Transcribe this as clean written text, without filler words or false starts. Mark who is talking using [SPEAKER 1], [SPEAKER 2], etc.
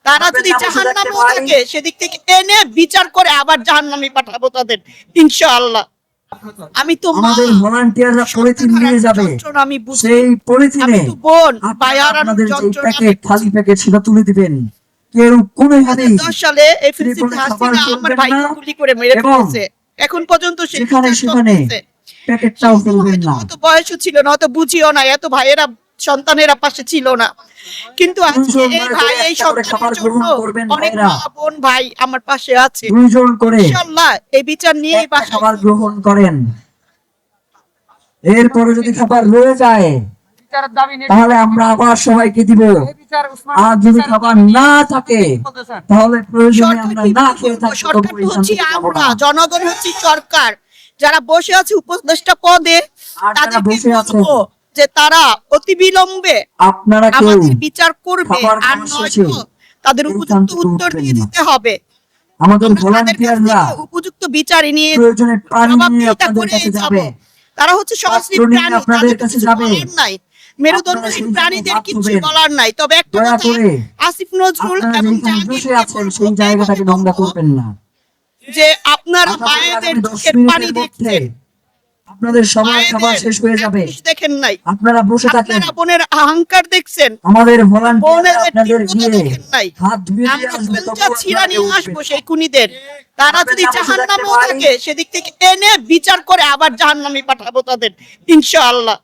[SPEAKER 1] তারা যদি জাহান্নামেও থাকে সেদিক থেকে এনে বিচার করে আবার জাহান্নামে পাঠাবো তাদের ইনশাআল্লাহ। আমি তো
[SPEAKER 2] আমাদের ভলান্টিয়াররা পলিথিন নিয়ে যাবে,
[SPEAKER 1] আমি বুঝি,
[SPEAKER 2] সেই পলিথিনে
[SPEAKER 1] তো বোন ভাই
[SPEAKER 2] আপনাদের যে
[SPEAKER 1] যন্ত্রণা
[SPEAKER 2] প্যাকেট, খালি প্যাকেট সেটা তুলে দিবেন। কেউ কোনোভাবেই
[SPEAKER 1] 2010 সালে এই ফেসিলিটি হাসিনা আমার ভাইকে গুলি করে মেরে ফেলেছে, এখন পর্যন্ত
[SPEAKER 2] সেখানে প্যাকেটটাও ফেলবেন না।
[SPEAKER 1] অত বয়সও ছিল না, অত বুঝিও না, এত ভাইয়েরা সন্তানেরা পাশে ছিল না, কিন্তু আজকে এই ভাই এই সন্তানের জন্য অনেক মা বোন ভাই আমার পাশে আছে।
[SPEAKER 2] দুইজন করে
[SPEAKER 1] ইনশাআল্লাহ এই বিচার নিয়েই
[SPEAKER 2] খাবার গ্রহণ করেন। এরপরে যদি খাবার রয়ে যায় তাহলে আমরা আবার সবাইকে দিব, আর যদি খাবার না থাকে তাহলে প্রয়োজনে আমরা না খেয়ে
[SPEAKER 1] আমরা জনগণ হচ্ছি সরকার, যারা বসে আছে উপদেষ্টা পদে তাদেরকে বলবো যে তারা অতি বিলম্বে
[SPEAKER 2] আপনারা
[SPEAKER 1] আমাদের বিচার করবে, আর নয়তো তাদের উপযুক্ত উত্তর দিয়ে দিতে হবে।
[SPEAKER 2] আমাদের ভলান্টিয়াররা
[SPEAKER 1] উপযুক্ত বিচার নিয়ে
[SPEAKER 2] প্রয়োজনে প্রাণ নিয়ে আপনাদের কাছে যাবে,
[SPEAKER 1] তারা হচ্ছে সহস্রীপ প্রাণী,
[SPEAKER 2] আপনাদের কাছে যাবে।
[SPEAKER 1] নাই মেরুদণ্ডহীন প্রাণীদের কিছু বলার নাই, তবে একটা কথা আসিফ নজরুল এবং
[SPEAKER 2] বসে আছেন সেই জায়গাটাকে নোংরা করবেন না,
[SPEAKER 1] যে আপনারা মায়েদের চোখের পানি দেখছেন,
[SPEAKER 2] আপনাদের সবার খাবার শেষ হয়ে যাবে,
[SPEAKER 1] দেখেন নাই,
[SPEAKER 2] আপনারা বসে থাকেন,
[SPEAKER 1] আপনারা বোনের অহংকার দেখছেন,
[SPEAKER 2] আমাদের ভলান্টিয়ার আপনাদের গিয়ে হাত ধুয়ে
[SPEAKER 1] দিয়ে আসবে, ছিড়া নিয়ে আসবো সেই খুনিদের। তারা যদি জাহান্নামেও থাকে সেদিক থেকে এনে বিচার করে আবার জাহান্নামে পাঠাবো তাদের ইনশাআল্লাহ।